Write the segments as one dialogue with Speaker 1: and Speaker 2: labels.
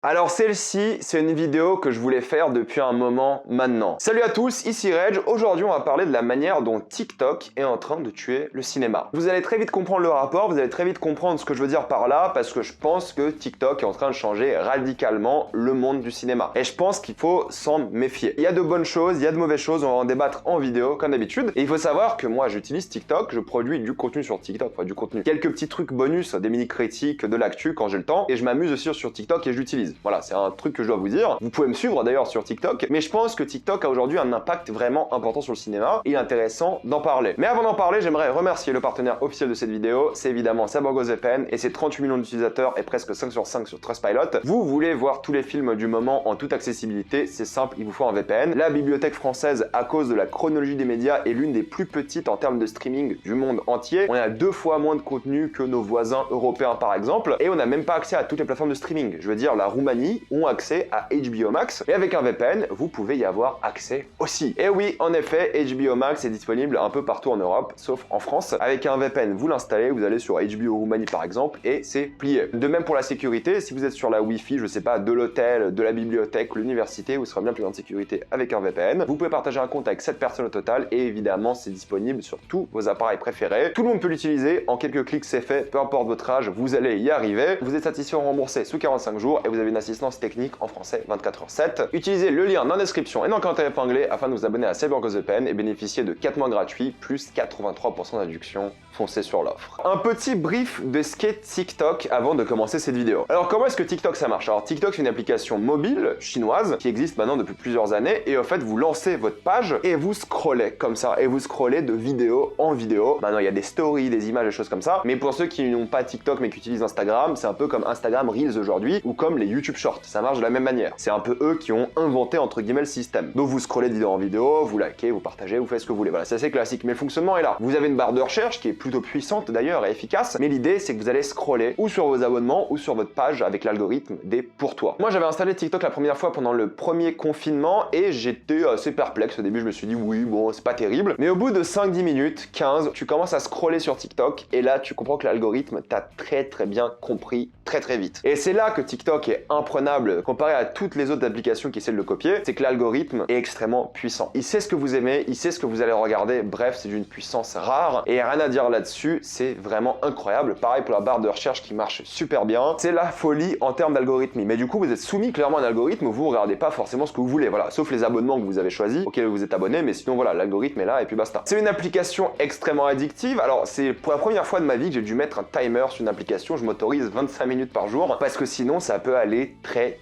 Speaker 1: Alors celle-ci, c'est une vidéo que je voulais faire depuis un moment maintenant. Salut à tous, ici Reg. Aujourd'hui, on va parler de la manière dont TikTok est en train de tuer le cinéma. Vous allez très vite comprendre le rapport, vous allez très vite comprendre ce que je veux dire par là, parce que je pense que TikTok est en train de changer radicalement le monde du cinéma. Et je pense qu'il faut s'en méfier. Il y a de bonnes choses, il y a de mauvaises choses, on va en débattre en vidéo comme d'habitude. Et il faut savoir que moi, j'utilise TikTok, je produis du contenu sur TikTok, enfin du contenu. Quelques petits trucs bonus, des mini-critiques, de l'actu quand j'ai le temps, et je m'amuse aussi sur TikTok et je l'utilise. Voilà, c'est un truc que je dois vous dire. Vous pouvez me suivre d'ailleurs sur TikTok, mais je pense que TikTok a aujourd'hui un impact vraiment important sur le cinéma et il est intéressant d'en parler. Mais avant d'en parler, j'aimerais remercier le partenaire officiel de cette vidéo, c'est évidemment SaborGoes VPN et ses 38 millions d'utilisateurs et presque 5 sur 5 sur Trustpilot. Vous voulez voir tous les films du moment en toute accessibilité, c'est simple, il vous faut un VPN. La bibliothèque française, à cause de la chronologie des médias, est l'une des plus petites en termes de streaming du monde entier. On a 2 fois moins de contenu que nos voisins européens par exemple, et on n'a même pas accès à toutes les plateformes de streaming. Je veux dire, la Roumanie ont accès à HBO Max et avec un VPN, vous pouvez y avoir accès aussi. Et oui, en effet, HBO Max est disponible un peu partout en Europe, sauf en France. Avec un VPN, vous l'installez, vous allez sur HBO Roumanie par exemple et c'est plié. De même pour la sécurité, si vous êtes sur la Wi-Fi, je sais pas, de l'hôtel, de la bibliothèque, l'université, vous serez bien plus en sécurité avec un VPN. Vous pouvez partager un compte avec 7 personnes au total et évidemment, c'est disponible sur tous vos appareils préférés. Tout le monde peut l'utiliser, en quelques clics c'est fait, peu importe votre âge, vous allez y arriver. Vous êtes satisfait ou remboursé sous 45 jours et vous avez une assistance technique en français 24h7. Utilisez le lien dans la description et dans le commentaire épinglé afin de vous abonner à SaborGoes VPN et bénéficier de 4 mois gratuits plus 83% d'adduction. Foncez sur l'offre. Un petit brief de ce qu'est TikTok avant de commencer cette vidéo. Alors comment est-ce que TikTok ça marche? Alors TikTok c'est une application mobile chinoise qui existe maintenant depuis plusieurs années et en fait vous lancez votre page et vous scrollez comme ça et vous scrollez de vidéo en vidéo. Maintenant il y a des stories, des images, des choses comme ça, mais pour ceux qui n'ont pas TikTok mais qui utilisent Instagram, c'est un peu comme Instagram Reels aujourd'hui ou comme les YouTube Shorts. Ça marche de la même manière. C'est un peu eux qui ont inventé entre guillemets le système. Donc vous scrollez de vidéo en vidéo, vous likez, vous partagez, vous faites ce que vous voulez. Voilà, c'est assez classique, mais le fonctionnement est là. Vous avez une barre de recherche qui est plutôt puissante d'ailleurs et efficace, mais l'idée c'est que vous allez scroller ou sur vos abonnements ou sur votre page avec l'algorithme des pour toi. Moi j'avais installé TikTok la première fois pendant le premier confinement et j'étais assez perplexe. Au début je me suis dit oui bon c'est pas terrible, mais au bout de 5-10 minutes, 15, tu commences à scroller sur TikTok et là tu comprends que l'algorithme t'a très bien compris très vite. Et c'est là que TikTok est imprenable comparé à toutes les autres applications qui essaient de le copier, c'est que l'algorithme est extrêmement puissant. Il sait ce que vous aimez, il sait ce que vous allez regarder, bref, c'est d'une puissance rare et rien à dire là-dessus, c'est vraiment incroyable. Pareil pour la barre de recherche qui marche super bien, c'est la folie en termes d'algorithmie. Mais du coup, vous êtes soumis clairement à un algorithme où vous regardez pas forcément ce que vous voulez, voilà, sauf les abonnements que vous avez choisis, auxquels vous êtes abonné, mais sinon voilà, l'algorithme est là et puis basta. C'est une application extrêmement addictive, alors c'est pour la première fois de ma vie que j'ai dû mettre un timer sur une application, je m'autorise 25 minutes par jour, parce que sinon ça peut aller très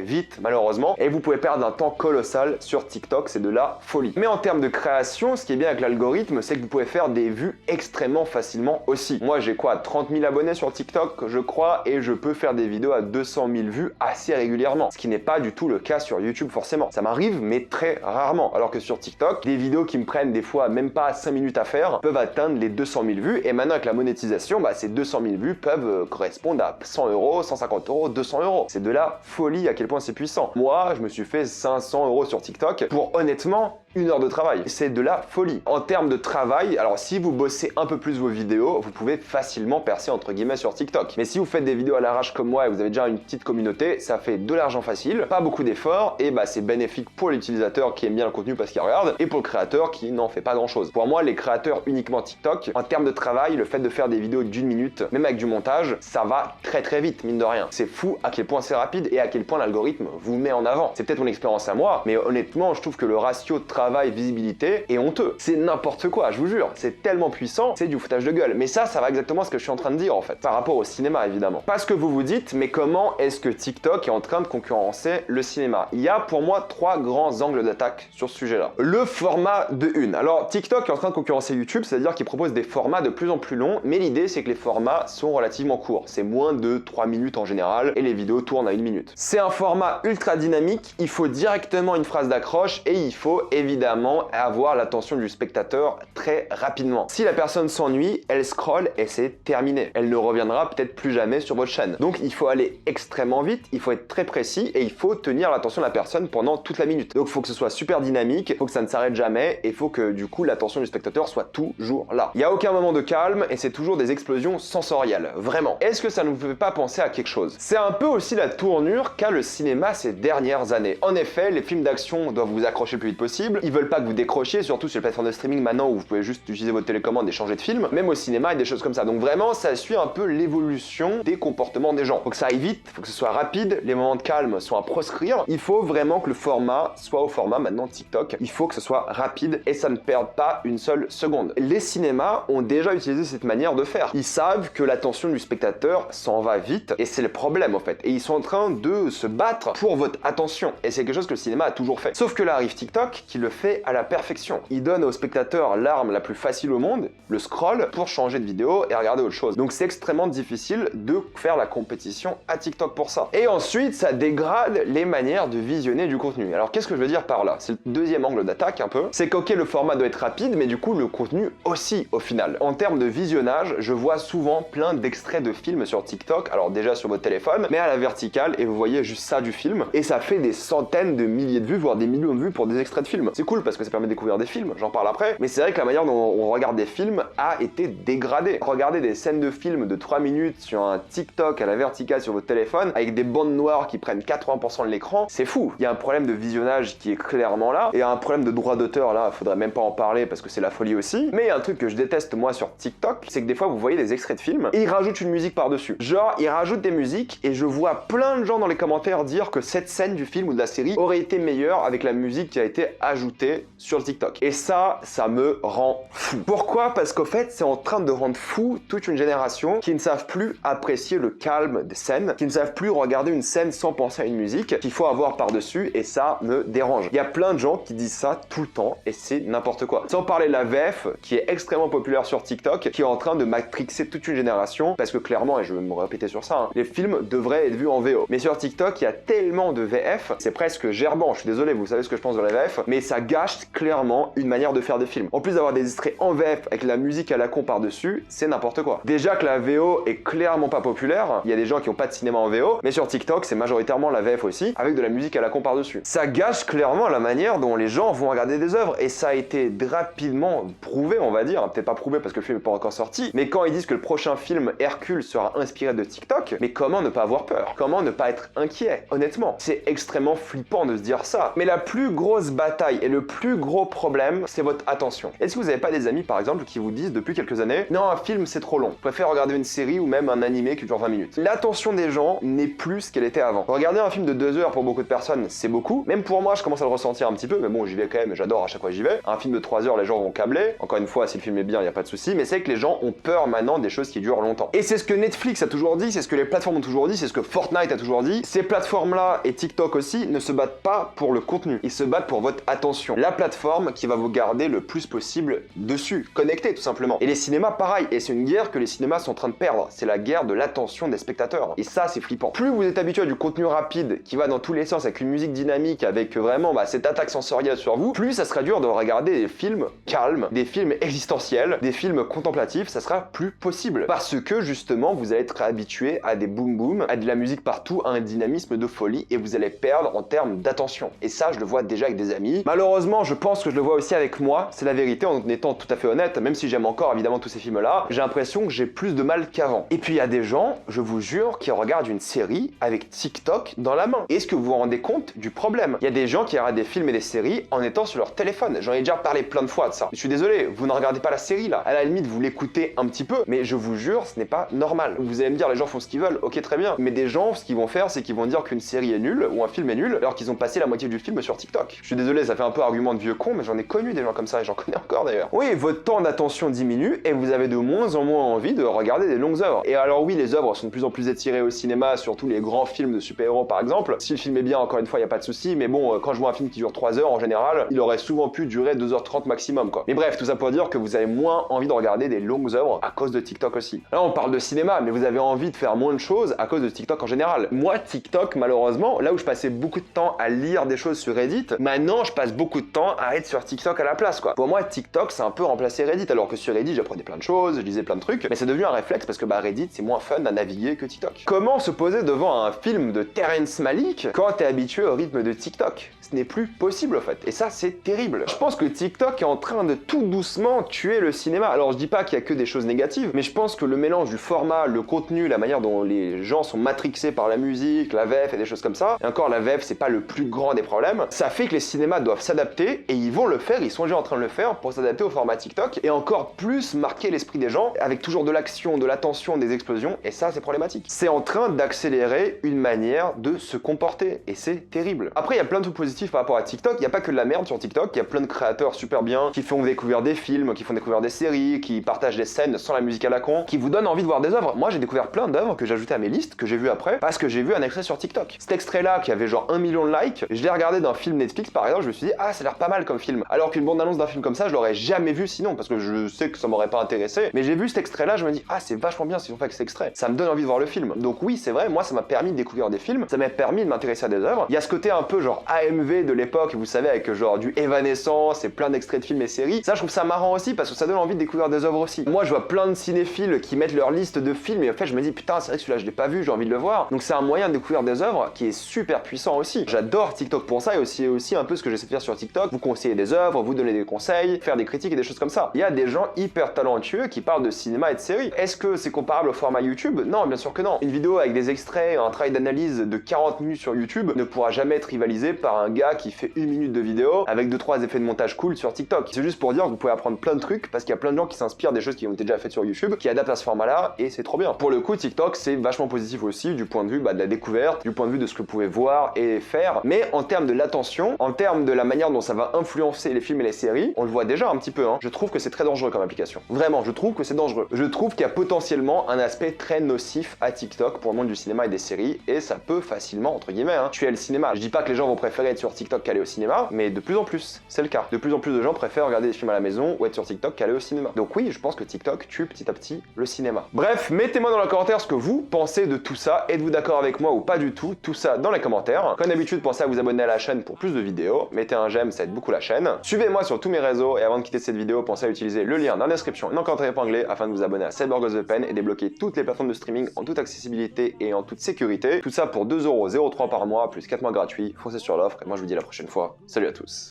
Speaker 1: vite malheureusement, et vous pouvez perdre un temps colossal sur TikTok, c'est de la folie. Mais en termes de création, ce qui est bien avec l'algorithme, c'est que vous pouvez faire des vues extrêmement facilement aussi. Moi j'ai quoi, 30 000 abonnés sur TikTok je crois, et je peux faire des vidéos à 200 000 vues assez régulièrement, ce qui n'est pas du tout le cas sur YouTube forcément. Ça m'arrive mais très rarement, alors que sur TikTok, des vidéos qui me prennent des fois même pas 5 minutes à faire peuvent atteindre les 200 000 vues, et maintenant avec la monétisation, ces 200 000 vues peuvent correspondre à 100 €, 150 €, 200 €. C'est de la folie à quel point c'est puissant. Moi, je me suis fait 500 € sur TikTok pour honnêtement 1 heure de travail. C'est de la folie. En termes de travail, alors si vous bossez un peu plus vos vidéos, vous pouvez facilement percer entre guillemets sur TikTok. Mais si vous faites des vidéos à l'arrache comme moi et vous avez déjà une petite communauté, ça fait de l'argent facile, pas beaucoup d'efforts et c'est bénéfique pour l'utilisateur qui aime bien le contenu parce qu'il regarde et pour le créateur qui n'en fait pas grand chose. Pour moi, les créateurs uniquement TikTok, en termes de travail, le fait de faire des vidéos d'1 minute, même avec du montage, ça va très vite, mine de rien. C'est fou à quel point c'est rapide et à quel point l'algorithme vous met en avant. C'est peut-être mon expérience à moi, mais honnêtement, je trouve que le ratio de travail visibilité est honteux. C'est n'importe quoi, je vous jure. C'est tellement puissant, c'est du foutage de gueule. Mais ça va exactement ce que je suis en train de dire en fait, par rapport au cinéma évidemment. Parce que vous vous dites, mais comment est-ce que TikTok est en train de concurrencer le cinéma? Il y a pour moi 3 grands angles d'attaque sur ce sujet-là. Le format de une. Alors TikTok est en train de concurrencer YouTube, c'est-à-dire qu'il propose des formats de plus en plus longs, mais l'idée c'est que les formats sont relativement courts. C'est moins de 3 minutes en général et les vidéos tournent à 1 minute. C'est un format ultra dynamique, il faut directement une phrase d'accroche et il faut évidemment évidemment avoir l'attention du spectateur très rapidement. Si la personne s'ennuie, elle scrolle et c'est terminé. Elle ne reviendra peut-être plus jamais sur votre chaîne. Donc il faut aller extrêmement vite, il faut être très précis et il faut tenir l'attention de la personne pendant toute la minute. Donc il faut que ce soit super dynamique, il faut que ça ne s'arrête jamais et il faut que du coup l'attention du spectateur soit toujours là. Il n'y a aucun moment de calme et c'est toujours des explosions sensorielles, vraiment. Est-ce que ça ne vous fait pas penser à quelque chose? C'est un peu aussi la tournure qu'a le cinéma ces dernières années. En effet, les films d'action doivent vous accrocher le plus vite possible, ils veulent pas que vous décrochiez, surtout sur les plateformes de streaming maintenant où vous pouvez juste utiliser votre télécommande et changer de film, même au cinéma et des choses comme ça. Donc vraiment, ça suit un peu l'évolution des comportements des gens. Faut que ça aille vite, faut que ce soit rapide, les moments de calme sont à proscrire, il faut vraiment que le format soit au format maintenant TikTok, il faut que ce soit rapide et ça ne perde pas une seule seconde. Les cinémas ont déjà utilisé cette manière de faire. Ils savent que l'attention du spectateur s'en va vite et c'est le problème en fait. Et ils sont en train de se battre pour votre attention. Et c'est quelque chose que le cinéma a toujours fait. Sauf que là arrive TikTok qui le fait à la perfection. Il donne au spectateur l'arme la plus facile au monde, le scroll, pour changer de vidéo et regarder autre chose. Donc c'est extrêmement difficile de faire la compétition à TikTok pour ça. Et ensuite, ça dégrade les manières de visionner du contenu. Alors qu'est-ce que je veux dire par là? C'est le deuxième angle d'attaque un peu. C'est qu'ok, le format doit être rapide, mais du coup le contenu aussi au final. En termes de visionnage, je vois souvent plein d'extraits de films sur TikTok, alors déjà sur votre téléphone, mais à la verticale, et vous voyez juste ça du film, et ça fait des centaines de milliers de vues, voire des millions de vues pour des extraits de films. C'est cool parce que ça permet de découvrir des films, j'en parle après, mais c'est vrai que la manière dont on regarde des films a été dégradée. Regardez des scènes de films de 3 minutes sur un TikTok à la verticale sur votre téléphone, avec des bandes noires qui prennent 80% de l'écran, c'est fou. Il y a un problème de visionnage qui est clairement là, et un problème de droit d'auteur là, faudrait même pas en parler parce que c'est la folie aussi. Mais il y a un truc que je déteste moi sur TikTok, c'est que des fois vous voyez des extraits de films et ils rajoutent une musique par-dessus. Genre, ils rajoutent des musiques et je vois plein de gens dans les commentaires dire que cette scène du film ou de la série aurait été meilleure avec la musique qui a été ajoutée sur le TikTok. Et ça me rend fou. Pourquoi? Parce qu'au fait, c'est en train de rendre fou toute une génération qui ne savent plus apprécier le calme des scènes, qui ne savent plus regarder une scène sans penser à une musique qu'il faut avoir par-dessus et ça me dérange. Il y a plein de gens qui disent ça tout le temps et c'est n'importe quoi. Sans parler de la VF qui est extrêmement populaire sur TikTok, qui est en train de matrixer toute une génération parce que clairement, et je vais me répéter sur ça, les films devraient être vus en VO. Mais sur TikTok, il y a tellement de VF, c'est presque gerbant, je suis désolé, vous savez ce que je pense de la VF, mais ça gâche clairement une manière de faire des films. En plus d'avoir des extraits en VF avec la musique à la con par-dessus, c'est n'importe quoi. Déjà que la VO est clairement pas populaire, il y a des gens qui n'ont pas de cinéma en VO, mais sur TikTok, c'est majoritairement la VF aussi, avec de la musique à la con par-dessus. Ça gâche clairement la manière dont les gens vont regarder des œuvres, et ça a été rapidement prouvé, on va dire, peut-être pas prouvé parce que le film n'est pas encore sorti, mais quand ils disent que le prochain film Hercule sera inspiré de TikTok, mais comment ne pas avoir peur? Comment ne pas être inquiet? Honnêtement, c'est extrêmement flippant de se dire ça. Mais la plus grosse bataille et le plus gros problème, c'est votre attention. Est-ce que vous n'avez pas des amis, par exemple, qui vous disent depuis quelques années, non, un film c'est trop long, je préfère regarder une série ou même un animé qui dure 20 minutes. L'attention des gens n'est plus ce qu'elle était avant. Regarder un film de 2 heures pour beaucoup de personnes, c'est beaucoup. Même pour moi, je commence à le ressentir un petit peu, mais bon, j'y vais quand même, j'adore à chaque fois j'y vais. Un film de 3 heures, les gens vont câbler. Encore une fois, si le film est bien, il n'y a pas de souci, mais c'est que les gens ont peur maintenant des choses qui durent longtemps. Et c'est ce que Netflix a toujours dit, c'est ce que les plateformes ont toujours dit, c'est ce que Fortnite a toujours dit. Ces plateformes-là et TikTok aussi ne se battent pas pour le contenu, ils se battent pour votre attention. La plateforme qui va vous garder le plus possible dessus, connecté tout simplement. Et les cinémas, pareil, et c'est une guerre que les cinémas sont en train de perdre, c'est la guerre de l'attention des spectateurs. Et ça, c'est flippant. Plus vous êtes habitué à du contenu rapide, qui va dans tous les sens, avec une musique dynamique, avec vraiment cette attaque sensorielle sur vous, plus ça sera dur de regarder des films calmes, des films existentiels, des films contemplatifs, ça sera plus possible. Parce que justement, vous allez être habitué à des boom boom, à de la musique partout, à un dynamisme de folie, et vous allez perdre en termes d'attention. Et ça, je le vois déjà avec des amis. Malheureusement, je pense que je le vois aussi avec moi, c'est la vérité, en étant tout à fait honnête, même si j'aime encore évidemment tous ces films-là, j'ai l'impression que j'ai plus de mal qu'avant. Et puis il y a des gens, je vous jure, qui regardent une série avec TikTok dans la main. Est-ce que vous vous rendez compte du problème? Il y a des gens qui regardent des films et des séries en étant sur leur téléphone. J'en ai déjà parlé plein de fois de ça. Je suis désolé, vous ne regardez pas la série là. À la limite, vous l'écoutez un petit peu, mais je vous jure, ce n'est pas normal. Vous allez me dire, les gens font ce qu'ils veulent, ok très bien, mais des gens, ce qu'ils vont faire, c'est qu'ils vont dire qu'une série est nulle ou un film est nul, alors qu'ils ont passé la moitié du film sur TikTok. Je suis désolé, ça fait un peu argument de vieux con, mais j'en ai connu des gens comme ça et j'en connais encore d'ailleurs. Oui, votre temps d'attention diminue et vous avez de moins en moins envie de regarder des longues œuvres. Et alors oui, les œuvres sont de plus en plus étirées au cinéma, surtout les grands films de super-héros par exemple. Si le film est bien, encore une fois, il n'y a pas de souci, mais bon, quand je vois un film qui dure 3 heures en général, il aurait souvent pu durer 2h30 maximum quoi. Mais bref, tout ça pour dire que vous avez moins envie de regarder des longues œuvres à cause de TikTok aussi. Là, on parle de cinéma, mais vous avez envie de faire moins de choses à cause de TikTok en général. Moi, TikTok, malheureusement, là où je passais beaucoup de temps à lire des choses sur Reddit, maintenant je passe beaucoup de temps à être sur TikTok à la place, quoi. Pour moi, TikTok, c'est un peu remplacé Reddit, alors que sur Reddit, j'apprenais plein de choses, je lisais plein de trucs, mais c'est devenu un réflexe parce que Reddit, c'est moins fun à naviguer que TikTok. Comment se poser devant un film de Terrence Malick quand t'es habitué au rythme de TikTok? Ce n'est plus possible en fait, et ça c'est terrible. Je pense que TikTok est en train de tout doucement tuer le cinéma. Alors je dis pas qu'il y a que des choses négatives, mais je pense que le mélange du format, le contenu, la manière dont les gens sont matrixés par la musique, la VF et des choses comme ça, et encore la VF c'est pas le plus grand des problèmes, ça fait que les cinémas doivent s'adapter, et ils vont le faire, ils sont déjà en train de le faire pour s'adapter au format TikTok, et encore plus marquer l'esprit des gens, avec toujours de l'action, de l'attention, des explosions, et ça c'est problématique. C'est en train d'accélérer une manière de se comporter, et c'est terrible. Après il y a plein de trucs positifs par rapport à TikTok, il n'y a pas que de la merde sur TikTok, il y a plein de créateurs super bien, qui font découvrir des films, qui font découvrir des séries, qui partagent des scènes sans la musique à la con, qui vous donnent envie de voir des œuvres. Moi j'ai découvert plein d'œuvres que j'ai ajoutées à mes listes, que j'ai vues après, parce que j'ai vu un extrait sur TikTok. Cet extrait là, qui avait genre 1 million de likes, je l'ai regardé d'un film Netflix par exemple, je me suis dit ah ça a l'air pas mal comme film. Alors qu'une bande-annonce d'un film comme ça, je l'aurais jamais vu sinon, parce que je sais que ça m'aurait pas intéressé, mais j'ai vu cet extrait là, je me dis ah c'est vachement bien ce qu'ils ont fait avec cet extrait. Ça me donne envie de voir le film. Donc oui c'est vrai, moi ça m'a permis de découvrir des films, ça m'a permis de m'intéresser à des œuvres. Il y a ce côté un peu genre AMV de l'époque, vous savez, avec genre du Evanescence et plein d'extraits de films et séries. Ça je trouve ça marrant aussi parce que ça donne envie de découvrir des œuvres aussi. Moi je vois plein de cinéphiles qui mettent leur liste de films et en fait je me dis putain c'est vrai que celui-là je l'ai pas vu, j'ai envie de le voir. Donc c'est un moyen de découvrir des œuvres qui est super puissant aussi. J'adore TikTok pour ça et aussi un peu ce que j'essaie de faire sur TikTok, vous conseiller des œuvres, vous donner des conseils, faire des critiques et des choses comme ça. Il y a des gens hyper talentueux qui parlent de cinéma et de séries. Est-ce que c'est comparable au format YouTube? Non, bien sûr que non. Une vidéo avec des extraits, un travail d'analyse de 40 minutes sur YouTube ne pourra jamais être rivalisé par un gars qui fait 1 minute de vidéo avec 2-3 effets de montage cool sur TikTok. C'est juste pour dire que vous pouvez apprendre plein de trucs parce qu'il y a plein de gens qui s'inspirent des choses qui ont été déjà faites sur YouTube, qui adaptent à ce format-là et c'est trop bien. Pour le coup, TikTok c'est vachement positif aussi du point de vue de la découverte, du point de vue de ce que vous pouvez voir et faire, mais en termes de l'attention, en termes de la manière dont ça va influencer les films et les séries, on le voit déjà un petit peu, hein. Je trouve que c'est très dangereux comme application. Vraiment, je trouve que c'est dangereux. Je trouve qu'il y a potentiellement un aspect très nocif à TikTok pour le monde du cinéma et des séries, et ça peut facilement, entre guillemets, tuer le cinéma. Je dis pas que les gens vont préférer être sur TikTok qu'aller au cinéma, mais de plus en plus, c'est le cas. De plus en plus de gens préfèrent regarder des films à la maison ou être sur TikTok qu'aller au cinéma. Donc oui, je pense que TikTok tue petit à petit le cinéma. Bref, mettez-moi dans les commentaires ce que vous pensez de tout ça. Êtes-vous d'accord avec moi ou pas du tout? Tout ça dans les commentaires. Comme d'habitude, pensez à vous abonner à la chaîne pour plus de vidéos. Mettez un j'aime, ça aide beaucoup la chaîne. Suivez-moi sur tous mes réseaux et avant de quitter cette vidéo, pensez à utiliser le lien dans la description et dans le commentaire épinglé afin de vous abonner à Cyber Goes the Pen et débloquer toutes les plateformes de streaming en toute accessibilité et en toute sécurité. Tout ça pour 2,03€ par mois plus 4 mois gratuits. Foncez sur l'offre et moi je vous dis à la prochaine fois. Salut à tous.